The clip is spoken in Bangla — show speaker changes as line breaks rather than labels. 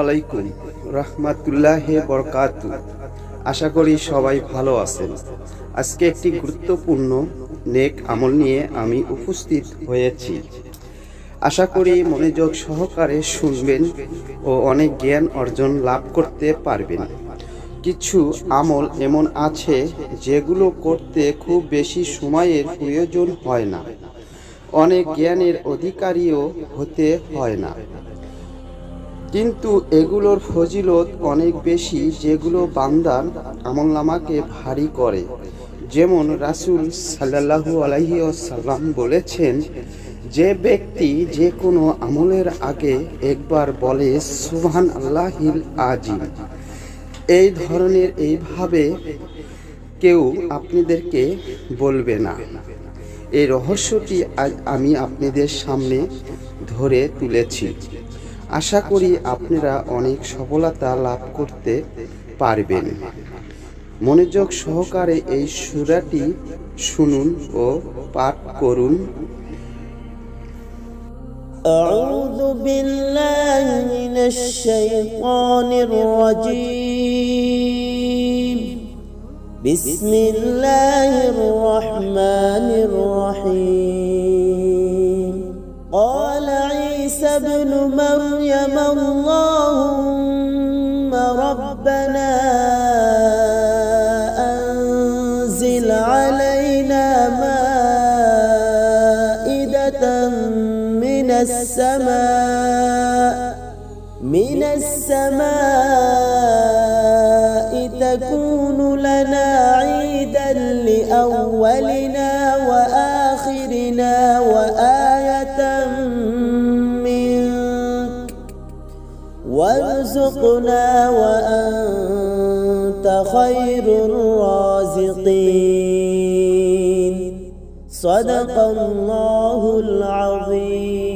আলাইকুম রাহমাতুল্লাহি বরকাতু। আশা করি সবাই ভালো আছেন। আজকে একটি গুরুত্বপূর্ণ নেক আমল নিয়ে আমি উপস্থিত হয়েছি। আশা করি মনোযোগ সহকারে শুনবেন ও অনেক জ্ঞান অর্জন লাভ করতে পারবেন। কিছু আমল এমন আছে যেগুলো করতে খুব বেশি সময়ের প্রয়োজন হয় না, অনেক জ্ঞানের অধিকারীও হতে হয় না, কিন্তু এগুলোর ফজিলত অনেক বেশি, যেগুলো বান্দার আমলনামাকে ভারী করে। যেমন রাসূল সাল্লাল্লাহু আলাইহি ওয়াসাল্লাম বলেছেন, যে ব্যক্তি যে কোনো আমলের আগে একবার বলে সুবহানাল্লাহিল আযীম, এই ধরনের এইভাবে কেউ আপনাদেরকে বলবে না। এই রহস্যটি আজ আমি আপনাদের সামনে ধরে তুলেছি। আশা করি আপনারা অনেক সফলতা লাভ করতে পারবেন। মনোযোগ সহকারে এই সূরাটি শুনুন ও পাঠ করুন।
আউযু বিল্লাহি মিনাশ শাইতানির রাজীম। বিসমিল্লাহির রহমানির রহিম। قال عيسى ابن مريم اللهم ربنا أنزل علينا مائدة من السماء تكون لنا عيدا لأولنا وآخرنا وآية منك وارزقنا وأنت خير الرازقين। صدق الله العظيم।